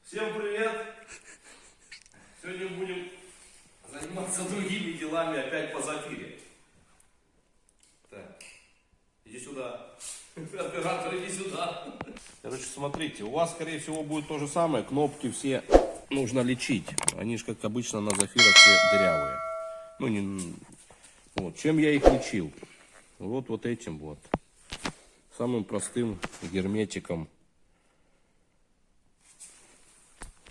Всем привет! Сегодня будем заниматься другими делами опять по Зафире. Так, иди сюда. Оператор, иди сюда. Короче, смотрите, у вас, скорее всего, будет то же самое. Кнопки все нужно лечить. Они же, как обычно, на Зафирах все дырявые. Ну, не... Вот. Чем я их лечил? Вот этим вот. Самым простым герметиком.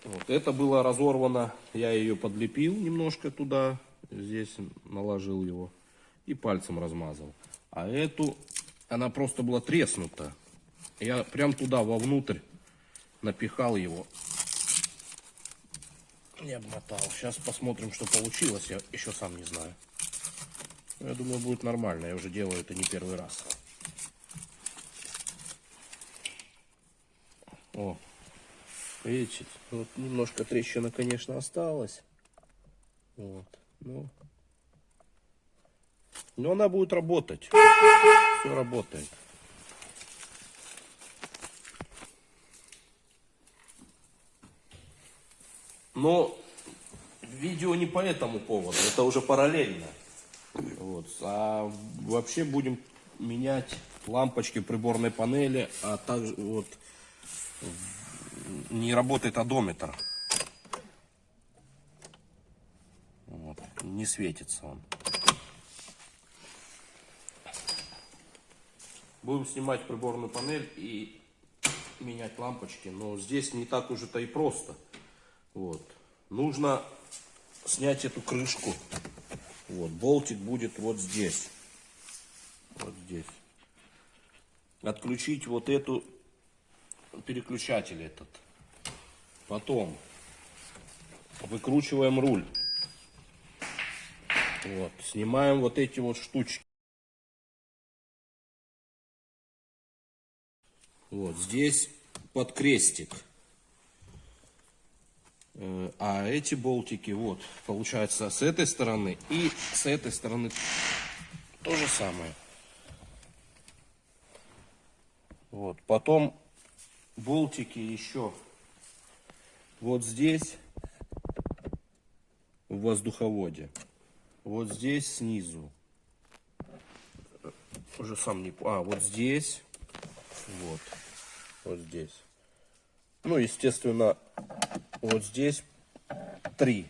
Вот. Это было разорвано. Я ее подлепил немножко туда. Здесь наложил его. И пальцем размазал. А эту, она просто была треснута. Я прям туда, вовнутрь, напихал его. Не обмотал. Сейчас посмотрим, что получилось. Я еще сам не знаю. Я думаю, будет нормально. Я уже делаю это не первый раз. О, видите, вот немножко трещина, конечно, осталась. Вот, но она будет работать. Все работает. Но видео не по этому поводу, это уже параллельно. Вот. А вообще будем менять лампочки приборной панели, а также вот не работает одометр. Вот. Не светится он. Будем снимать приборную панель и менять лампочки, но здесь не так уж это и просто. Вот. Нужно снять эту крышку. Вот. Болтик будет вот здесь. Вот здесь. Отключить вот эту переключатель этот. Потом выкручиваем руль. Вот. Снимаем вот эти вот штучки. Вот здесь под крестик. А эти болтики, вот, получается, с этой стороны и с этой стороны то же самое. Вот, потом болтики еще вот здесь в воздуховоде, вот здесь снизу. Уже сам не... вот здесь, вот здесь. Ну, естественно, вот здесь 3.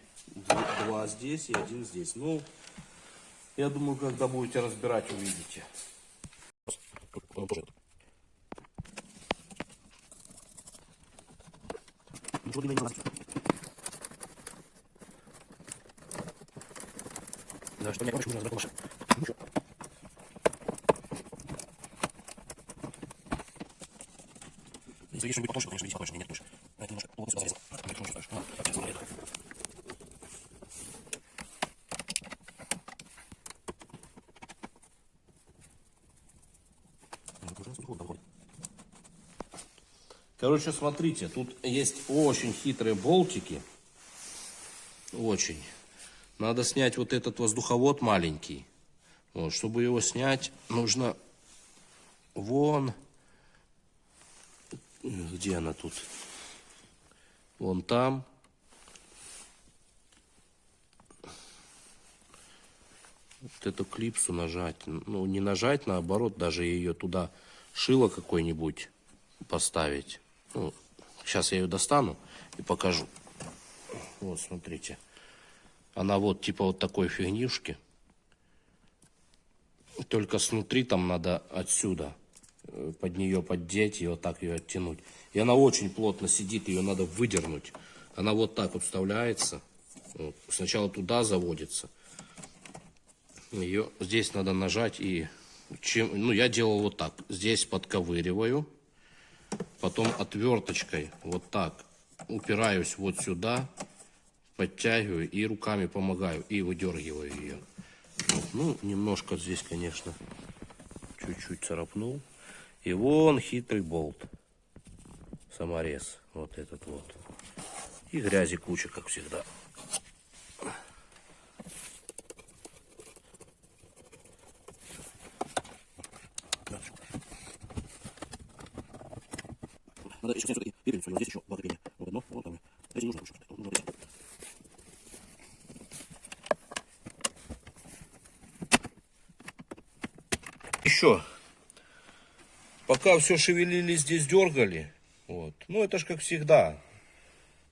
2 здесь и 1 здесь. Ну, я думаю, когда будете разбирать, увидите. Да, что меня больше нужно разбирать машину. Если есть что-нибудь потоньше, конечно, видите потоньше, нет больше. Это немножко плотно сюда залезло. Сейчас смотрю. Короче, смотрите, тут есть очень хитрые болтики. Очень. Надо снять вот этот воздуховод маленький. Вот, чтобы его снять, нужно вон... Где она тут? Вон там. Вот эту клипсу нажать. Ну, не нажать, наоборот, даже ее туда шило какое-нибудь поставить. Ну, сейчас я ее достану и покажу. Вот, смотрите. Она вот типа вот такой фигнюшки. Только снутри там надо отсюда под нее поддеть и вот так ее оттянуть. И она очень плотно сидит, ее надо выдернуть. Она вот так вот вставляется. Вот. Сначала туда заводится. Ее здесь надо нажать и... Ну, я делал вот так. Здесь подковыриваю. Потом отверточкой вот так упираюсь вот сюда. Подтягиваю и руками помогаю. И выдергиваю ее. Вот. Ну, немножко здесь, конечно, чуть-чуть царапнул. И вон хитрый болт. Саморез. Вот этот вот. И грязи куча, как всегда. Надо еще снять вот эти И вот здесь еще два крепения. Вот одно, вот там. Здесь не нужно больше. Вот эти. Еще. Пока все шевелили, здесь дергали. Вот. Ну, это ж как всегда.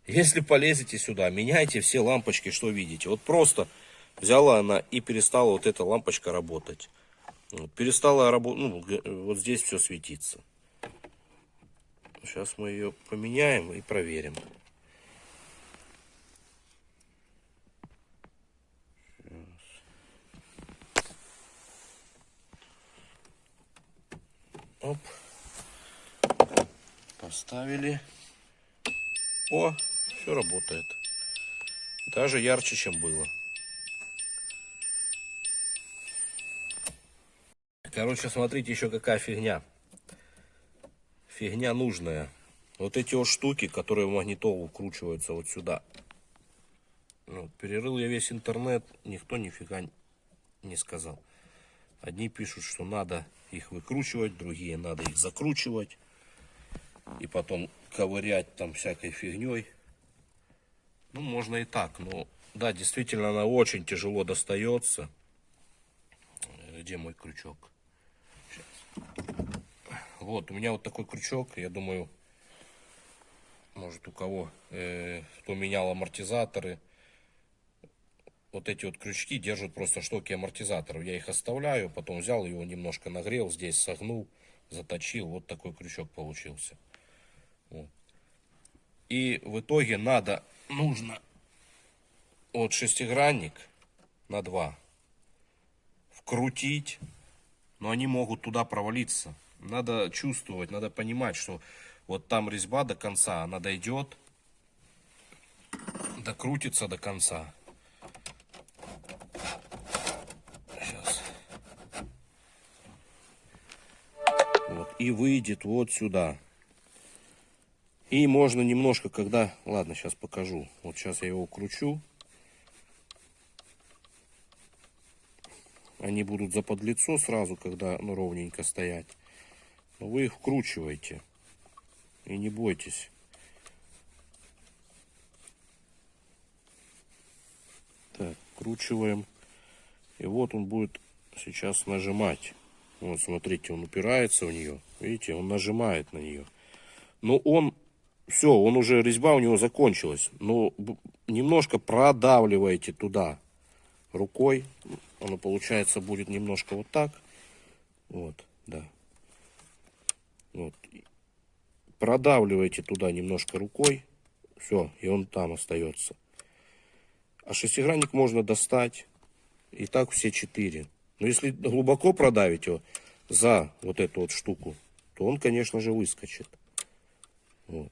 Если полезете сюда, меняйте все лампочки, что видите. Вот просто взяла она и перестала вот эта лампочка работать. Вот, перестала работать, ну, вот здесь все светится. Сейчас мы ее поменяем и проверим. Оп. Поставили. О, все работает. Даже ярче, чем было. Короче, смотрите, еще какая фигня. Фигня нужная. Вот эти вот штуки, которые в магнитолу вкручиваются вот сюда. Вот, перерыл я весь интернет, никто нифига не сказал. Одни пишут, что надо их выкручивать, другие надо их закручивать. И потом ковырять там всякой фигней. Ну, можно и так, но да, действительно она очень тяжело достается. Где мой крючок? Сейчас. Вот, у меня вот такой крючок, я думаю, может у кого, кто менял амортизаторы, вот эти вот крючки держат просто штоки амортизаторов. Я их оставляю, потом взял его немножко нагрел, здесь согнул, заточил, вот такой крючок получился. Вот. И в итоге нужно вот шестигранник на 2 вкрутить, но они могут туда провалиться. Надо чувствовать, надо понимать, что вот там резьба до конца, она дойдет, докрутится до конца. Сейчас. Вот, и выйдет вот сюда. И можно немножко, когда... Ладно, сейчас покажу. Вот сейчас я его кручу. Они будут заподлицо сразу, когда ну, ровненько стоять. Но вы их вкручиваете. И не бойтесь. Так, вкручиваем. И вот он будет сейчас нажимать. Вот, смотрите, он упирается в нее. Видите, он нажимает на нее. Но он... Все, он уже, резьба у него закончилась. Но немножко продавливаете туда рукой. Оно, получается, будет немножко вот так. Вот, да. Вот. Продавливаете туда немножко рукой. Все, и он там остается. А шестигранник можно достать. И так все 4. Но если глубоко продавить его за вот эту вот штуку, то он, конечно же, выскочит. Вот.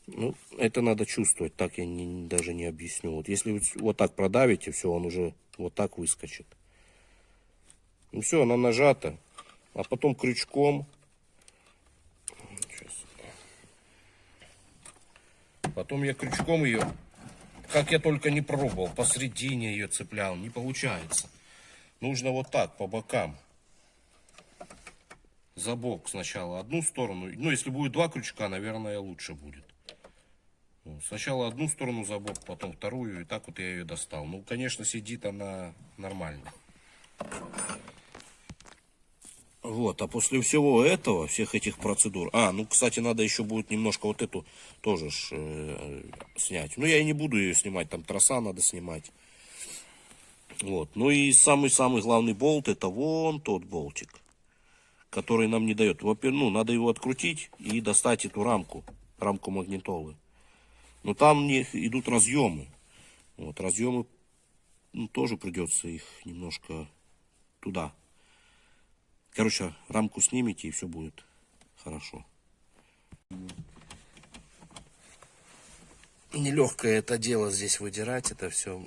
Ну, это надо чувствовать, так я даже не объясню. Вот если вот так продавите, все, он уже вот так выскочит. Ну все, она нажата. А потом крючком. Сейчас. Потом я крючком ее, как я только не пробовал, посредине ее цеплял, не получается. Нужно вот так, по бокам. За бок сначала одну сторону. Ну, если будет 2 крючка, наверное, лучше будет. Сначала одну сторону за бок, потом вторую, и так вот я ее достал. Ну, конечно, сидит она нормально. Вот, а после всего этого, всех этих процедур... ну, кстати, надо еще будет немножко вот эту тоже снять. Ну, я и не буду ее снимать, там троса надо снимать. Вот, ну и самый-самый главный болт, это вон тот болтик, который нам не дает. Во-первых, ну, надо его открутить и достать эту рамку магнитолы. Но там у них идут разъемы. Вот, разъемы, ну, тоже придется их немножко туда. Короче, рамку снимите, и все будет хорошо. Нелегкое это дело здесь выдирать это все.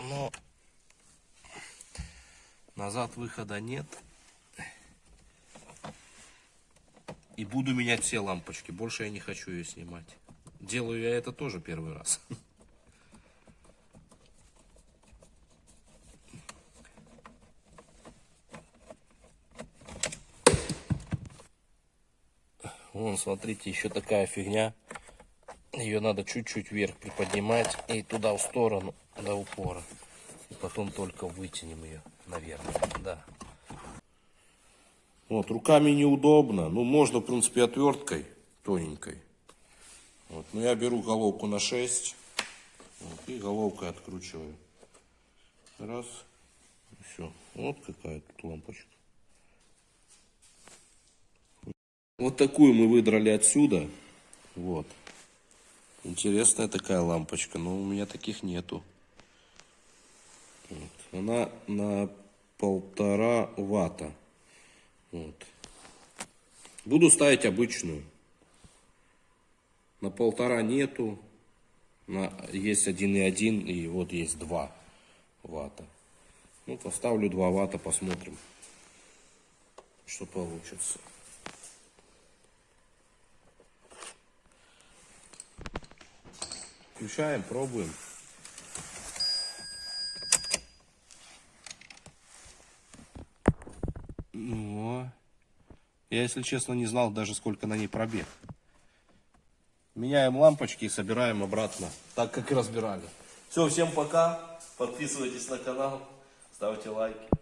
Но назад выхода нет. И буду менять все лампочки. Больше я не хочу ее снимать. Делаю я это тоже первый раз. Вон, смотрите, еще такая фигня. Ее надо чуть-чуть вверх приподнимать и туда в сторону до упора. И потом только вытянем ее наверх. Да. Вот, руками неудобно. Ну, можно, в принципе, отверткой тоненькой. Вот. Но я беру головку на 6. Вот, и головкой откручиваю. Раз. Все. Вот какая тут лампочка. Вот такую мы выдрали отсюда. Вот. Интересная такая лампочка, но у меня таких нету. Вот. Она на 1,5 ватта. Вот. Буду ставить обычную. На 1,5 нету. Есть 1,1 и вот есть 2 ватта. Ну, поставлю 2 ватта, посмотрим, что получится. Включаем, пробуем. Ну, я, если честно, не знал даже, сколько на ней пробег. Меняем лампочки и собираем обратно, так как и разбирали. Все, всем пока. Подписывайтесь на канал, ставьте лайки.